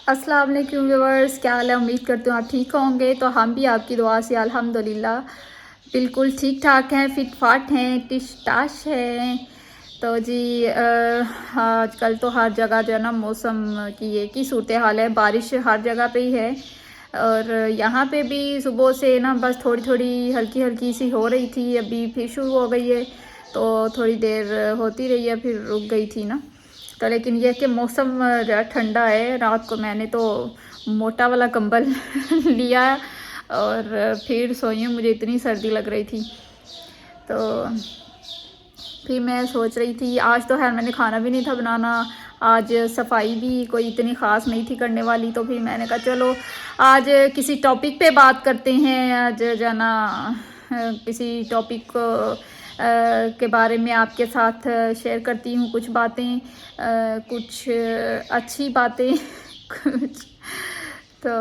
अस्सलाम वालेकुम व्यूवर्स, क्या हाल है। उम्मीद करती हूँ आप ठीक होंगे। तो हम भी आपकी दुआ से अल्हम्दुलिल्लाह बिल्कुल ठीक ठाक हैं, फिट फाट हैं, टिश टाश हैं। तो जी आजकल तो हर जगह जो है ना मौसम की एक ही सूरत हाल है, बारिश हर जगह पे ही है। और यहाँ पे भी सुबह से ना बस थोड़ी थोड़ी हल्की हल्की सी हो रही थी, अभी फिर शुरू हो गई है। तो थोड़ी देर होती रही है, फिर रुक गई थी ना। तो लेकिन यह कि मौसम ज़रा ठंडा है। रात को मैंने तो मोटा वाला कंबल लिया और फिर सोई हूँ, मुझे इतनी सर्दी लग रही थी। तो फिर मैं सोच रही थी, आज तो खैर मैंने खाना भी नहीं था बनाना, आज सफाई भी कोई इतनी ख़ास नहीं थी करने वाली। तो फिर मैंने कहा चलो आज किसी टॉपिक पे बात करते हैं। आज जाना किसी टॉपिक को के बारे में आपके साथ शेयर करती हूँ कुछ बातें, कुछ अच्छी बातें कुछ। तो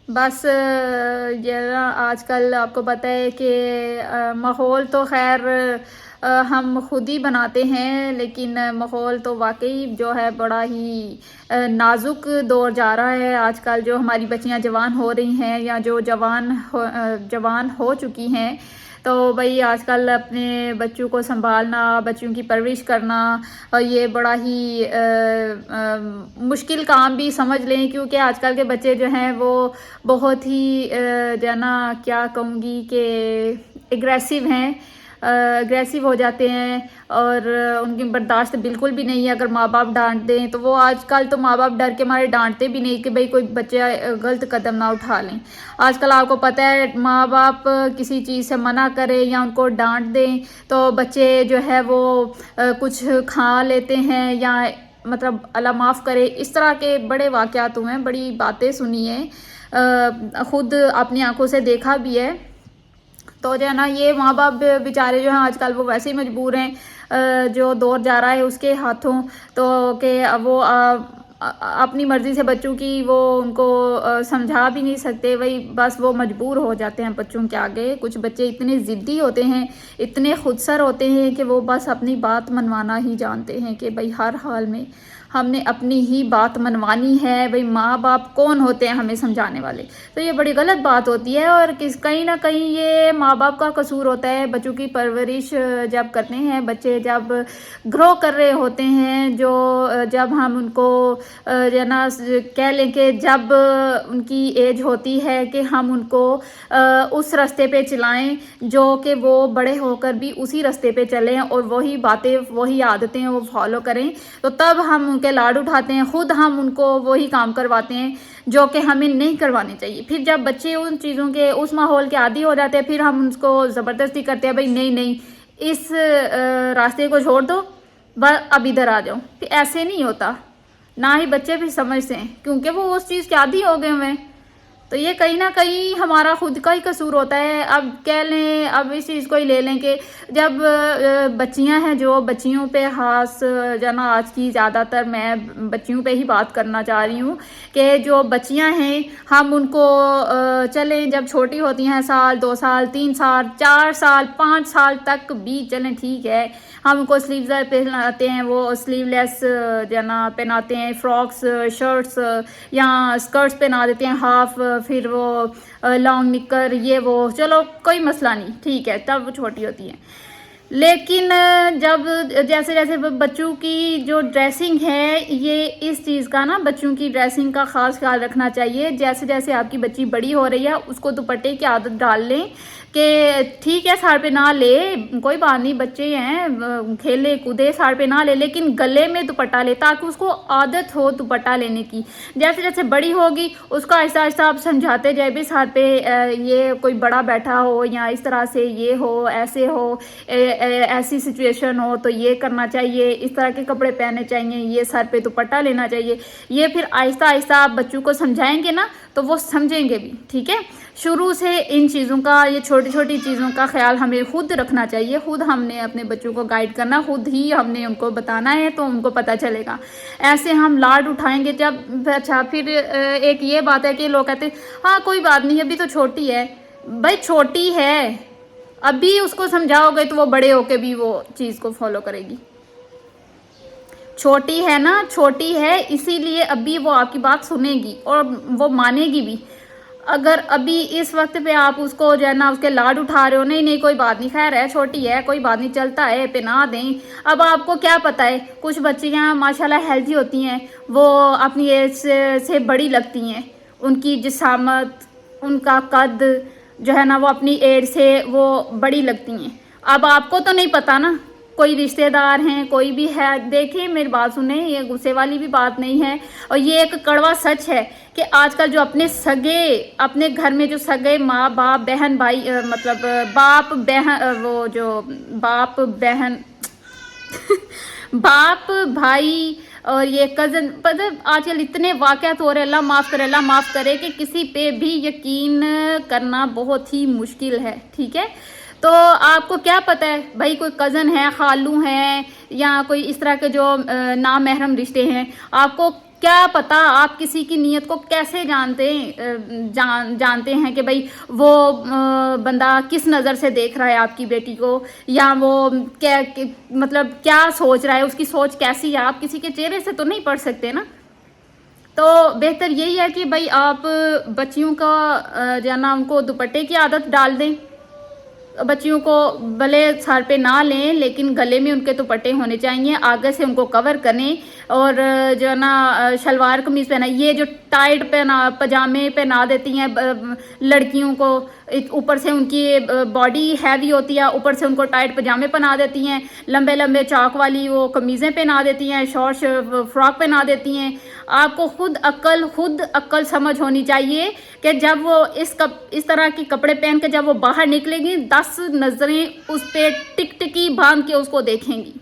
बस ये ना आजकल आपको पता है कि माहौल तो खैर हम खुद ही बनाते हैं, लेकिन माहौल तो वाकई जो है बड़ा ही नाजुक दौर जा रहा है आजकल। जो हमारी बच्चियां जवान हो रही हैं या जो जवान हो चुकी हैं, तो भाई आजकल अपने बच्चों को संभालना, बच्चों की परवरिश करना, और ये बड़ा ही मुश्किल काम भी समझ लें, क्योंकि आजकल के बच्चे जो हैं वो बहुत ही जो है ना क्या कहूँगी कि एग्रेसिव हैं, एग्रेसिव हो जाते हैं। और उनकी बर्दाश्त बिल्कुल भी नहीं है। अगर माँ बाप डांट दें तो वो आजकल तो माँ बाप डर के मारे डांटते भी नहीं कि भाई कोई बच्चा गलत कदम ना उठा लें। आजकल आपको पता है माँ बाप किसी चीज़ से मना करें या उनको डांट दें तो बच्चे जो है वो कुछ खा लेते हैं, या मतलब अल्लाह माफ़ करे, इस तरह के बड़े वाक़यात हुए हैं, बड़ी बातें सुनी है, खुद अपनी आंखों से देखा भी है। तो जो है ना ये माँ बाप बेचारे जो हैं आजकल वो वैसे ही मजबूर हैं, जो दौर जा रहा है उसके हाथों। तो कि वो अपनी मर्ज़ी से बच्चों की वो उनको समझा भी नहीं सकते, वही बस वो मजबूर हो जाते हैं बच्चों के आगे। कुछ बच्चे इतने ज़िद्दी होते हैं, इतने खुदसर होते हैं कि वो बस अपनी बात मनवाना ही जानते हैं कि भाई हर हाल में हमने अपनी ही बात मनवानी है। भाई माँ बाप कौन होते हैं हमें समझाने वाले। तो ये बड़ी गलत बात होती है, और कहीं ना कहीं ये माँ बाप का कसूर होता है। बच्चों की परवरिश जब करते हैं, बच्चे जब ग्रो कर रहे होते हैं, जब हम उनको जो ना कह लें कि जब उनकी एज होती है कि हम उनको उस रास्ते पे चलाएं जो कि वो बड़े होकर भी उसी रास्ते पे चलें और वही बातें वही आदतें वो फॉलो करें, तो तब हम उनके लाड उठाते हैं, खुद हम उनको वही काम करवाते हैं जो कि हमें नहीं करवाने चाहिए। फिर जब बच्चे उन चीज़ों के उस माहौल के आदी हो जाते हैं, फिर हम उनको ज़बरदस्ती करते हैं, भाई नहीं नहीं इस रास्ते को छोड़ दो, बस अब इधर आ जाओ। फिर ऐसे नहीं होता, ना ही बच्चे भी समझते हैं, क्योंकि वो उस चीज़ के आदी हो गए हुए हैं। तो ये कहीं ना कहीं हमारा खुद का ही कसूर होता है। अब कह लें, अब इस चीज़ को ही ले लें कि जब बच्चियां हैं, जो बच्चियों पे खास जना आज की ज़्यादातर मैं बच्चियों पे ही बात करना चाह रही हूँ कि जो बच्चियां हैं हम उनको चलें जब छोटी होती हैं, साल 2 साल 3 साल 4 साल 5 साल तक भी चलें, ठीक है, हम उनको स्लीव्स पहनाते हैं, वो स्लीवलेस जना पहनाते हैं, फ्रॉक्स शर्ट्स या स्कर्ट्स पहना देते हैं हाफ, फिर वो लॉन्ग निकर, ये वो चलो कोई मसला नहीं, ठीक है, तब वो छोटी होती है। लेकिन जब जैसे जैसे बच्चों की जो ड्रेसिंग है, ये इस चीज़ का ना बच्चों की ड्रेसिंग का ख़ास ख्याल रखना चाहिए। जैसे जैसे आपकी बच्ची बड़ी हो रही है उसको दुपट्टे की आदत डाल लें कि ठीक है सर पे ना ले, कोई बात नहीं, बच्चे हैं, खेले कूदे, सर पे ना ले, लेकिन गले में दुपट्टा ले ताकि उसको आदत हो दुपट्टा लेने की। जैसे जैसे बड़ी होगी उसको आहिस्ता आहिस्ता आप समझाते जाए भी सर पे ये कोई बड़ा बैठा हो या इस तरह से ये हो, ऐसे हो, ऐसी सिचुएशन हो तो ये करना चाहिए, इस तरह के कपड़े पहनने चाहिए, ये सर पे दुपट्टा लेना चाहिए। ये फिर आहिस्ता आहिस्ता आप बच्चों को समझाएंगे ना तो वो समझेंगे भी, ठीक है। शुरू से इन चीज़ों का, ये छोटी छोटी चीज़ों का ख्याल हमें खुद रखना चाहिए, खुद हमने अपने बच्चों को गाइड करना, खुद ही हमने उनको बताना है तो उनको पता चलेगा। ऐसे हम लाड उठाएंगे जब, अच्छा फिर एक ये बात है कि लोग कहते हैं हाँ कोई बात नहीं अभी तो छोटी है। भाई छोटी है, अभी उसको समझाओगे तो वो बड़े होके भी वो चीज़ को फॉलो करेगी। छोटी है ना, छोटी है, इसीलिए अभी वो आपकी बात सुनेगी और वो मानेगी भी। अगर अभी इस वक्त पे आप उसको जो है ना उसके लाड उठा रहे हो, नहीं नहीं कोई बात नहीं, खैर है छोटी है, कोई बात नहीं, चलता है, पहना दें। अब आपको क्या पता है, कुछ बच्चियां माशाल्लाह हेल्दी होती हैं, वो अपनी एज से बड़ी लगती हैं, उनकी जिसामत, उनका कद जो है ना वो अपनी एज से वो बड़ी लगती हैं। अब आपको तो नहीं पता ना, कोई रिश्तेदार हैं, कोई भी है, देखिए मेरी बात सुने, ये गुस्से वाली भी बात नहीं है। और ये एक कड़वा सच है कि आजकल जो अपने सगे, अपने घर में जो सगे माँ बाप बहन भाई मतलब बाप बहन, वो जो बाप बहन बाप भाई और ये कजन, मतलब आजकल इतने वाकयात हो रहे, अल्लाह माफ़ करे, अल्लाह माफ़ करे, कि किसी पे भी यकीन करना बहुत ही मुश्किल है। ठीक है, तो आपको क्या पता है भाई, कोई कज़न है, खालू हैं, या कोई इस तरह के जो नामहरम रिश्ते हैं, आपको क्या पता, आप किसी की नीयत को कैसे जानते हैं कि भाई वो बंदा किस नज़र से देख रहा है आपकी बेटी को, या वो क्या मतलब क्या सोच रहा है, उसकी सोच कैसी है, आप किसी के चेहरे से तो नहीं पढ़ सकते ना। तो बेहतर यही है कि भाई आप बच्चियों का जाना, उनको दुपट्टे की आदत डाल दें। बच्चियों को भले सर पे ना लें, लेकिन गले में उनके दुपट्टे होने चाहिए, आगे से उनको कवर करें, और जो है ना शलवार कमीज पहना। ये जो टाइट पहना पजामे पहना देती हैं लड़कियों को, ऊपर से उनकी बॉडी हैवी होती है, ऊपर से उनको टाइट पजामे पहना देती हैं, लंबे लंबे चाक वाली वो कमीज़ें पहना देती हैं, शॉर्ट फ्रॉक पहना देती हैं। आपको खुद अक्ल समझ होनी चाहिए कि जब वो इस तरह के कपड़े पहन के जब वो बाहर निकलेंगी, 10 नजरें उस पर टिकटिकी बांध के उसको देखेंगी।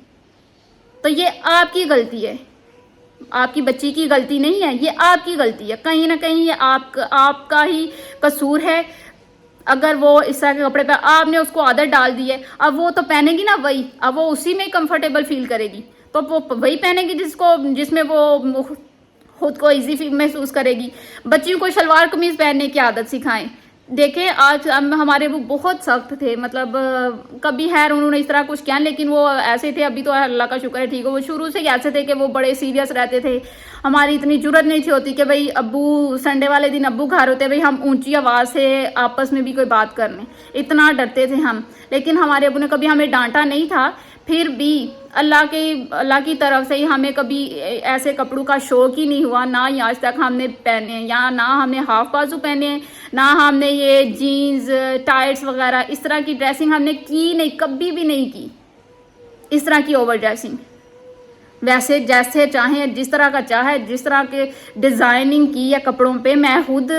तो ये आपकी गलती है, आपकी बच्ची की गलती नहीं है, ये आपकी गलती है। कहीं ना कहीं ये आपका ही कसूर है। अगर वो इस तरह के कपड़े पे आपने उसको आदत डाल दी है, अब वो तो पहनेगी ना वही, अब वो उसी में कंफर्टेबल फील करेगी, तो वो वही पहनेगी जिसमें वो खुद को इजी महसूस करेगी। बच्चियों को शलवार कमीज पहनने की आदत सिखाएं। देखें आज हमारे वो बहुत सख्त थे, मतलब कभी खैर उन्होंने इस तरह कुछ किया, लेकिन वो ऐसे थे, अभी तो अल्लाह का शुक्र है ठीक है, वो शुरू से ही ऐसे थे कि वो बड़े सीरियस रहते थे। हमारी इतनी जरूरत नहीं थी होती कि भाई अब्बू संडे वाले दिन अब्बू घर होते, भाई हम ऊंची आवाज़ से आपस में भी कोई बात कर लें, इतना डरते थे हम। लेकिन हमारे अब्बू ने कभी हमें डांटा नहीं था, फिर भी अल्लाह की तरफ से ही हमें कभी ऐसे कपड़ों का शौक ही नहीं हुआ, ना ही आज तक हमने पहने, या ना हमने हाफ बाजू पहने, ना हमने ये जीन्स टाइट्स वगैरह इस तरह की ड्रेसिंग हमने की नहीं, कभी भी नहीं की इस तरह की ओवर ड्रेसिंग। वैसे जैसे चाहे, जिस तरह का चाहे, जिस तरह के डिज़ाइनिंग की है कपड़ों पे, मैं खुद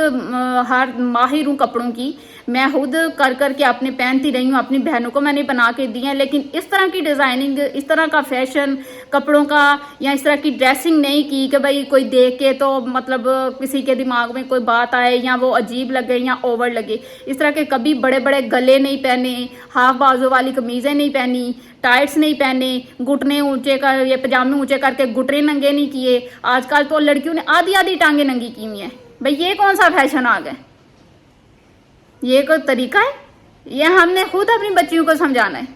हर माहिर हूँ कपड़ों की, मैं खुद कर करके अपने पहनती रही हूँ, अपनी बहनों को मैंने बना के दी है। लेकिन इस तरह की डिज़ाइनिंग, इस तरह का फैशन कपड़ों का, या इस तरह की ड्रेसिंग नहीं की कि भाई कोई देख के तो मतलब किसी के दिमाग में कोई बात आए, या वो अजीब लगे या ओवर लगे। इस तरह के कभी बड़े बड़े गले नहीं पहने, हाफ बाजू वाली कमीज़ें नहीं पहनी, टाइट्स नहीं पहने, घुटने ऊंचे कर, ये पजामे ऊंचे करके घुटने नंगे नहीं किए। आजकल तो लड़कियों ने आधी आधी टांगे नंगी की हुई हैं। भाई ये कौन सा फैशन आ गया, ये कोई तरीका है? ये हमने खुद अपनी बच्चियों को समझाना है।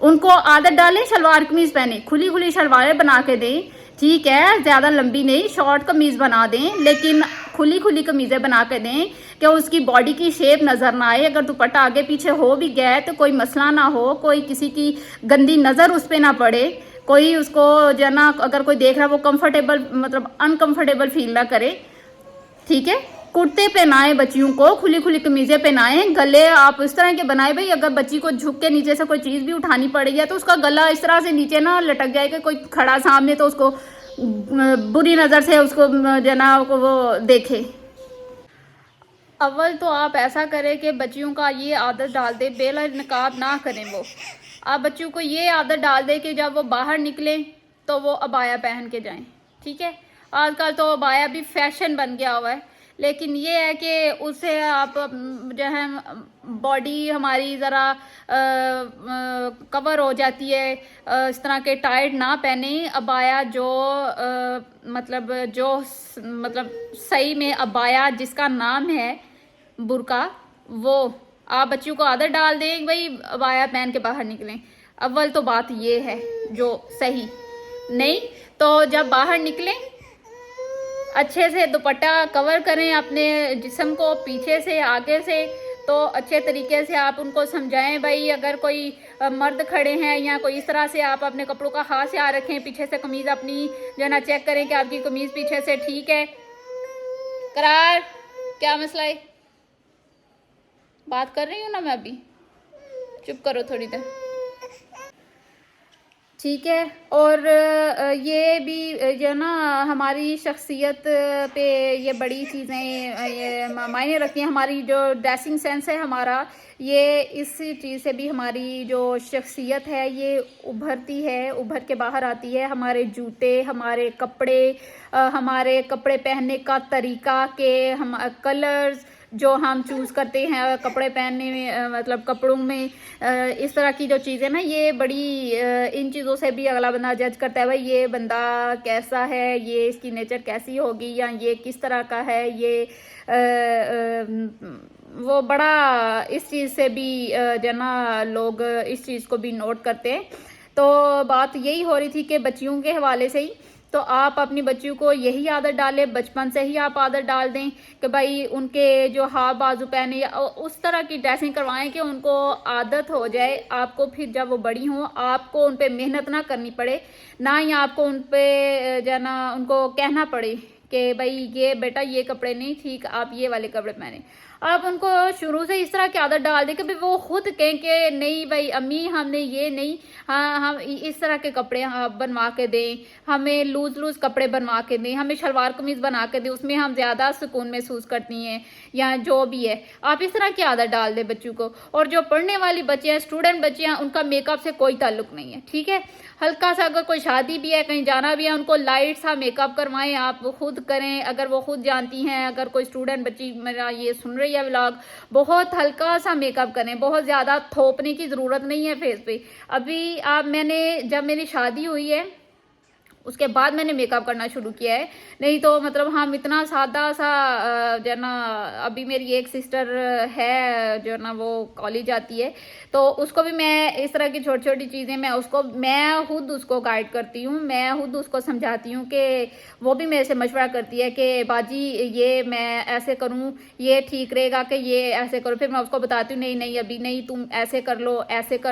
उनको आदत डालें शलवार कमीज पहने, खुली खुली शलवारें बना के दें, ठीक है, ज़्यादा लंबी नहीं, शॉर्ट कमीज़ बना दें, लेकिन खुली खुली कमीज़ें बना के दें कि उसकी बॉडी की शेप नज़र ना आए। अगर दुपट्टा आगे पीछे हो भी गया है तो कोई मसला ना हो, कोई किसी की गंदी नज़र उस पर ना पड़े, कोई उसको जो ना अगर कोई देख रहा है वो कंफर्टेबल मतलब अनकंफर्टेबल फील ना करे। ठीक है, कुर्ते पहनाएं बच्चियों को, खुली खुली कमीजें पहनाएं, गले आप इस तरह के बनाए। भाई अगर बच्ची को झुक के नीचे से कोई चीज़ भी उठानी पड़ेगी तो उसका गला इस तरह से नीचे ना लटक जाए कि कोई खड़ा सामने तो उसको बुरी नज़र से उसको जो ना वो देखे। अव्वल तो आप ऐसा करें कि बच्चियों का ये आदत डाल दे, बेला निकाब ना करें। वो आप बच्चियों को ये आदत डाल दे कि जब वो बाहर निकलें तो वो अबाया पहन के जाएं। ठीक है, आजकल तो अबाया भी फैशन बन गया हुआ है, लेकिन ये है कि उससे आप जो है बॉडी हमारी ज़रा कवर हो जाती है। इस तरह के टाइट ना पहने। अबाया जो मतलब सही में अबाया जिसका नाम है बुर्का, वो आप बच्चियों को आदत डाल दें भाई अबाया पहन के बाहर निकलें। अव्वल तो बात ये है जो सही नहीं, तो जब बाहर निकलें अच्छे से दुपट्टा कवर करें अपने जिस्म को, पीछे से आगे से, तो अच्छे तरीके से आप उनको समझाएं। भाई अगर कोई मर्द खड़े हैं या कोई इस तरह से, आप अपने कपड़ों का हाथ से आ रखें, पीछे से कमीज़ अपनी जो है ना चेक करें कि आपकी कमीज़ पीछे से ठीक है। करार क्या मसला है? बात कर रही हूँ ना मैं अभी, चुप करो थोड़ी देर, ठीक है। और ये भी जो ना हमारी शख्सियत पे ये बड़ी चीज़ें ये मायने रखती हैं। हमारी जो ड्रेसिंग सेंस है हमारा, ये इस चीज़ से भी हमारी जो शख्सियत है ये उभरती है, उभर के बाहर आती है। हमारे जूते, हमारे कपड़े पहनने का तरीका, के हम कलर्स जो हम चूज़ करते हैं कपड़े पहनने में, मतलब कपड़ों में, इस तरह की जो चीज़ें ना, ये बड़ी इन चीज़ों से भी अगला बंदा जज करता है भाई ये बंदा कैसा है, ये इसकी नेचर कैसी होगी, या ये किस तरह का है, ये वो बड़ा इस चीज़ से भी जो ना लोग इस चीज़ को भी नोट करते हैं। तो बात यही हो रही थी कि बच्चियों के हवाले से ही, तो आप अपनी बच्चियों को यही आदत डालें, बचपन से ही आप आदत डाल दें कि भाई उनके जो हाथ बाजू पहने या उस तरह की ड्रेसिंग करवाएं कि उनको आदत हो जाए। आपको फिर जब वो बड़ी हों आपको उन पर मेहनत ना करनी पड़े, ना ही आपको उन पर जो ना उनको कहना पड़े कि भाई ये बेटा ये कपड़े नहीं ठीक, आप ये वाले कपड़े पहने। आप उनको शुरू से इस तरह की आदत डाल दें कि भाई वो खुद कहें कि नहीं भाई अम्मी हमने ये नहीं, हाँ हम इस तरह के कपड़े बनवा के दें, हमें लूज कपड़े बनवा के दें, हमें शलवार कमीज़ बना के दें, उसमें हम ज़्यादा सुकून महसूस करती हैं, या जो भी है आप इस तरह की आदत डाल दें बच्चों को। और जो पढ़ने वाली बच्चे हैं, स्टूडेंट बच्चे हैं, उनका मेकअप से कोई ताल्लुक नहीं है, ठीक है। हल्का सा अगर कोई शादी भी है, कहीं जाना भी है, उनको लाइट सा मेकअप करवाएं, आप खुद करें अगर वो खुद जानती हैं। अगर कोई स्टूडेंट बच्ची मेरा ये सुन रही है व्लॉग, बहुत हल्का सा मेकअप करें, बहुत ज़्यादा थोपने की ज़रूरत नहीं है फेस पे। अभी जब मेरी शादी हुई है उसके बाद मैंने मेकअप करना शुरू किया है, नहीं तो मतलब हम इतना सादा सा जो ना, अभी मेरी एक सिस्टर है जो ना वो कॉलेज जाती है, तो उसको भी मैं इस तरह की छोटी छोटी चीज़ें मैं खुद उसको गाइड करती हूँ, मैं खुद उसको समझाती हूँ कि वो भी मेरे से मशवरा करती है कि बाजी ये मैं ऐसे करूँ ये ठीक रहेगा कि ये ऐसे करो। फिर मैं उसको बताती हूँ नहीं अभी नहीं, तुम ऐसे कर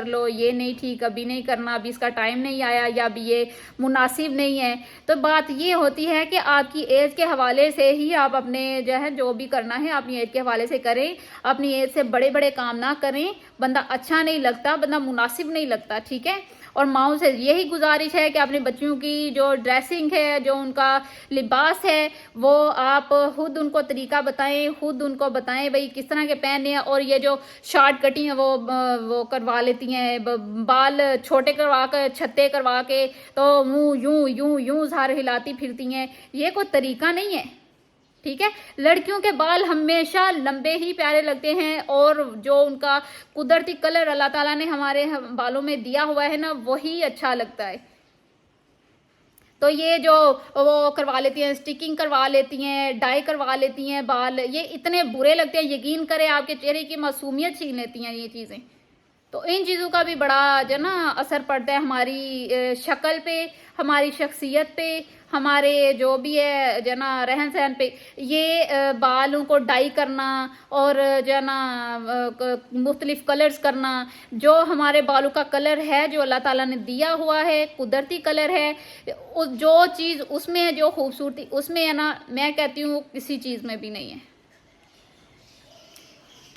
लो, ये नहीं ठीक, अभी नहीं करना, अभी इसका टाइम नहीं आया, या अभी ये मुनासिब नहीं है। तो बात ये होती है कि आपकी एज के हवाले से ही आप अपने जो भी करना है अपनी एज के हवाले से करें, अपनी एज से बड़े बड़े काम ना करें, बंदा अच्छा नहीं लगता, बंदा मुनासिब नहीं लगता, ठीक है। और माओ से यही गुजारिश है कि अपने बच्चियों की जो ड्रेसिंग है, जो उनका लिबास है, वो आप खुद उनको तरीका बताएं, खुद उनको बताएं भाई किस तरह के पहने हैं। और ये जो शॉर्ट कटिंग है वो करवा लेती हैं, बाल छोटे करवा कर, छत्ते करवा के, तो मुंह यूं यूं यूं झार हिलाती फिरती हैं, ये कोई तरीका नहीं है, ठीक है। लड़कियों के बाल हमेशा लंबे ही प्यारे लगते हैं, और जो उनका कुदरती कलर अल्लाह ताला ने हमारे बालों में दिया हुआ है ना, वही अच्छा लगता है। तो ये जो वो करवा लेती हैं, स्टिकिंग करवा लेती हैं, डाई करवा लेती हैं बाल, ये इतने बुरे लगते हैं, यकीन करें आपके चेहरे की मासूमियत छीन लेती हैं ये चीज़ें। तो इन चीज़ों का भी बड़ा जो ना असर पड़ता है हमारी शक्ल पे, हमारी शख्सियत पे, हमारे जो भी है जो ना रहन सहन पे। ये बालों को डाई करना और जो ना मुख्तलिफ कलर्स करना, जो हमारे बालों का कलर है जो अल्लाह ताला ने दिया हुआ है, कुदरती कलर है, जो चीज़ उसमें है, जो खूबसूरती उसमें है ना, मैं कहती हूँ किसी चीज़ में भी नहीं है।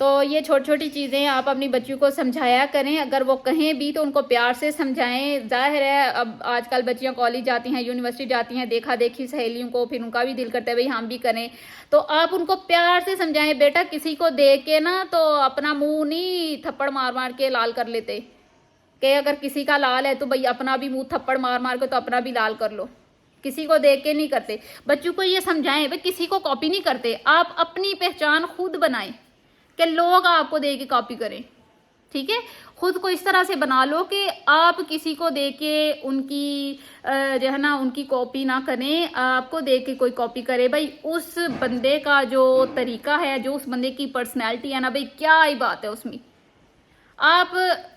तो ये छोटी छोटी चीज़ें आप अपनी बच्चियों को समझाया करें, अगर वो कहें भी तो उनको प्यार से समझाएं। जाहिर है अब आजकल बच्चियां कॉलेज जाती हैं, यूनिवर्सिटी जाती हैं, देखा देखी सहेलियों को, फिर उनका भी दिल करता है भाई हम भी करें, तो आप उनको प्यार से समझाएं, बेटा किसी को देख के ना तो अपना मुंह नहीं थप्पड़ मार मार के लाल कर लेते, कि अगर किसी का लाल है तो भाई अपना भी मुंह थप्पड़ मार मार के तो अपना भी लाल कर लो, किसी को देख के नहीं करते। बच्चों को ये समझाएं भाई किसी को कॉपी नहीं करते, आप अपनी पहचान खुद बनाएं कि लोग आपको देख के कॉपी करें, ठीक है। खुद को इस तरह से बना लो कि आप किसी को देख के उनकी जो है ना उनकी कॉपी ना करें, आपको देख के कोई कॉपी करे, भाई उस बंदे का जो तरीका है, जो उस बंदे की पर्सनैलिटी है ना, भाई क्या ही बात है उसमें, आप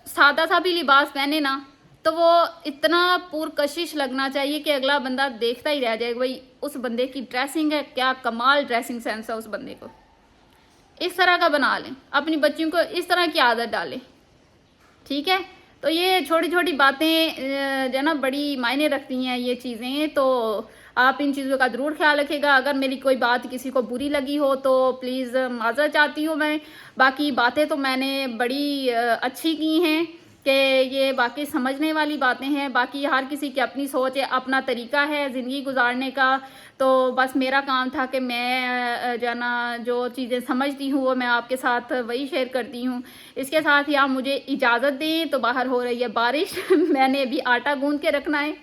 सादा सा भी लिबास पहने ना तो वो इतना पुरकशिश लगना चाहिए कि अगला बंदा देखता ही रह जाए, भाई उस बंदे की ड्रेसिंग है, क्या कमाल ड्रेसिंग सेंस है उस बंदे को। इस तरह का बना लें, अपनी बच्चियों को इस तरह की आदत डालें, ठीक है। तो ये छोटी छोटी बातें जो है ना बड़ी मायने रखती हैं ये चीज़ें, तो आप इन चीज़ों का ज़रूर ख्याल रखिएगा। अगर मेरी कोई बात किसी को बुरी लगी हो तो प्लीज़ माज़रत चाहती हूँ मैं। बाकी बातें तो मैंने बड़ी अच्छी की हैं कि ये बाकी समझने वाली बातें हैं। बाकी हर किसी की अपनी सोच है, अपना तरीका है ज़िंदगी गुजारने का। तो बस मेरा काम था कि मैं जो है ना जो चीज़ें समझती हूँ वो मैं आपके साथ वही शेयर करती हूँ। इसके साथ ही आप मुझे इजाज़त दें, तो बाहर हो रही है बारिश मैंने अभी आटा गूंद के रखना है।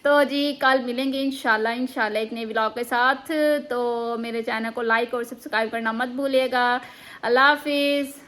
तो जी कल मिलेंगे इंशाल्लाह एक नए व्लॉग के साथ। तो मेरे चैनल को लाइक और सब्सक्राइब करना मत भूलिएगा। अल्लाह हाफिज़।